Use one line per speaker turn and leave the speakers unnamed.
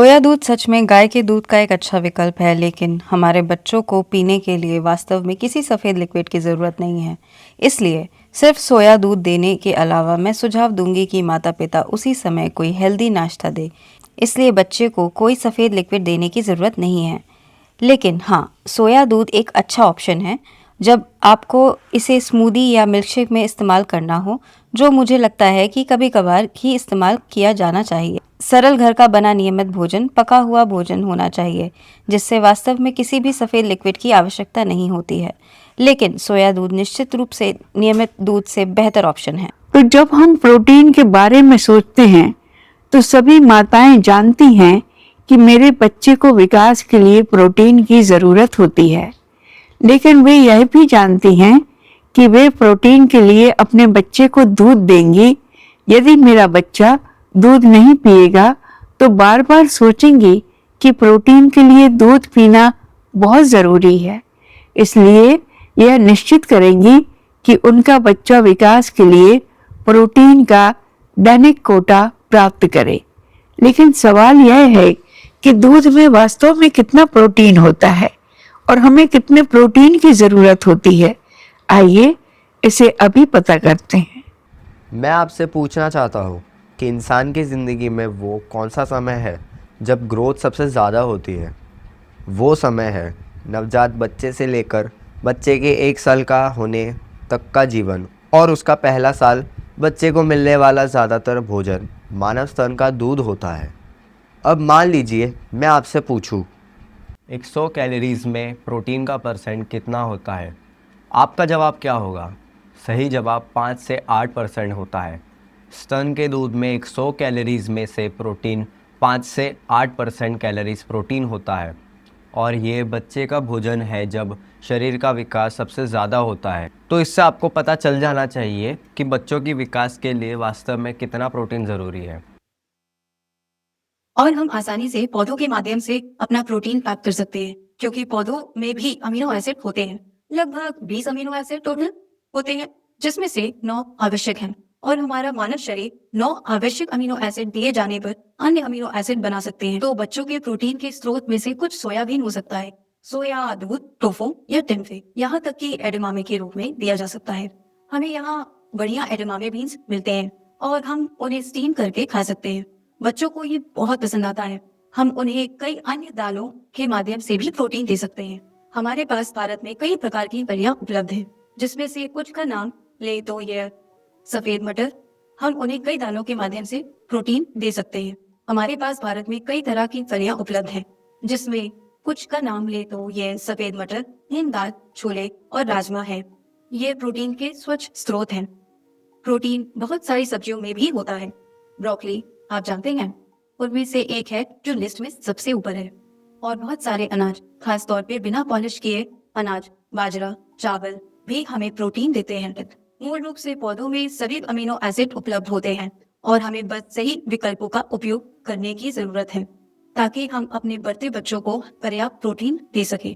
सोया दूध सच में गाय के दूध का एक अच्छा विकल्प है, लेकिन हमारे बच्चों को पीने के लिए वास्तव में किसी सफ़ेद लिक्विड की ज़रूरत नहीं है। इसलिए सिर्फ सोया दूध देने के अलावा मैं सुझाव दूंगी कि माता-पिता उसी समय कोई हेल्दी नाश्ता दे। इसलिए बच्चे को कोई सफ़ेद लिक्विड देने की ज़रूरत नहीं है। लेकिन हाँ, सोया दूध एक अच्छा ऑप्शन है जब आपको इसे स्मूदी या मिल्कशेक में इस्तेमाल करना हो, जो मुझे लगता है कि कभी-कभार ही इस्तेमाल किया जाना चाहिए। सरल घर का बना नियमित भोजन पका हुआ भोजन होना चाहिए, जिससे वास्तव में किसी भी सफ़ेद लिक्विड की आवश्यकता नहीं होती है। लेकिन सोया दूध निश्चित रूप से नियमित दूध से बेहतर ऑप्शन है।
तो जब हम प्रोटीन के बारे में सोचते हैं तो सभी माताएं जानती हैं कि मेरे बच्चे को विकास के लिए प्रोटीन की ज़रूरत होती है, लेकिन वे यह भी जानती हैं कि वे प्रोटीन के लिए अपने बच्चे को दूध देंगी। यदि मेरा बच्चा दूध नहीं पिएगा तो बार बार सोचेंगी कि प्रोटीन के लिए दूध पीना बहुत ज़रूरी है। इसलिए यह निश्चित करेंगी कि उनका बच्चा विकास के लिए प्रोटीन का दैनिक कोटा प्राप्त करे। लेकिन सवाल यह है कि दूध में वास्तव में कितना प्रोटीन होता है और हमें कितने प्रोटीन की ज़रूरत होती है। आइए इसे अभी पता करते हैं।
मैं आपसे पूछना चाहता हूँ कि इंसान की ज़िंदगी में वो कौन सा समय है जब ग्रोथ सबसे ज़्यादा होती है। वो समय है नवजात बच्चे से लेकर बच्चे के 1 साल का होने तक का जीवन, और उसका पहला साल बच्चे को मिलने वाला ज़्यादातर भोजन मानव स्तन का दूध होता है। अब मान लीजिए मैं आपसे पूछूं 100 कैलोरीज में प्रोटीन का परसेंट कितना होता है, आपका जवाब क्या होगा? सही जवाब 5 से 8% होता है। स्तन के दूध में 100 कैलोरीज में से प्रोटीन 5 से 8% कैलोरीज प्रोटीन होता है, और ये बच्चे का भोजन है जब शरीर का विकास सबसे ज़्यादा होता है। तो इससे आपको पता चल जाना चाहिए कि बच्चों की विकास के लिए वास्तव में कितना प्रोटीन ज़रूरी है।
और हम आसानी से पौधों के माध्यम से अपना प्रोटीन प्राप्त कर सकते हैं, क्योंकि पौधों में भी अमीनो एसिड होते हैं। लगभग 20 अमीनो एसिड टोटल होते हैं, जिसमें से 9 आवश्यक हैं। और हमारा मानव शरीर 9 आवश्यक अमीनो एसिड दिए जाने पर अन्य अमीनो एसिड बना सकते हैं। तो बच्चों के प्रोटीन के स्रोत में से कुछ सोयाबीन हो सकता है, सोया दूध, टोफू या टिम्फे, यहाँ तक कि एडेमामे के रूप में दिया जा सकता है। हमें यहाँ बढ़िया एडेमामे बीन्स मिलते हैं और हम उन्हें स्टीम करके खा सकते हैं। बच्चों को ये बहुत पसंद आता है। हम उन्हें कई अन्य दालों के माध्यम से भी प्रोटीन दे सकते हैं। हमारे पास भारत में कई प्रकार की फलियां उपलब्ध हैं, जिसमें से कुछ का नाम ले तो ये सफेद मटर। हम उन्हें कई दालों के माध्यम से प्रोटीन दे सकते हैं। हमारे पास भारत में कई तरह की फलियां उपलब्ध हैं, जिसमें कुछ का नाम ले तो ये सफेद मटर, मूंग दाल, छोले और राजमा है। ये प्रोटीन के स्वच्छ स्रोत हैं। प्रोटीन बहुत सारी सब्जियों में भी होता है। ब्रोकली आप जानते हैं, उनमें से एक है जो लिस्ट में सबसे ऊपर है। और बहुत सारे अनाज, खास तौर पे बिना पॉलिश किए अनाज, बाजरा, चावल भी हमें प्रोटीन देते हैं। मूल रूप से पौधों में सभी अमीनो एसिड उपलब्ध होते हैं और हमें बस सही विकल्पों का उपयोग करने की जरूरत है, ताकि हम अपने बढ़ते बच्चों को पर्याप्त प्रोटीन दे सकें।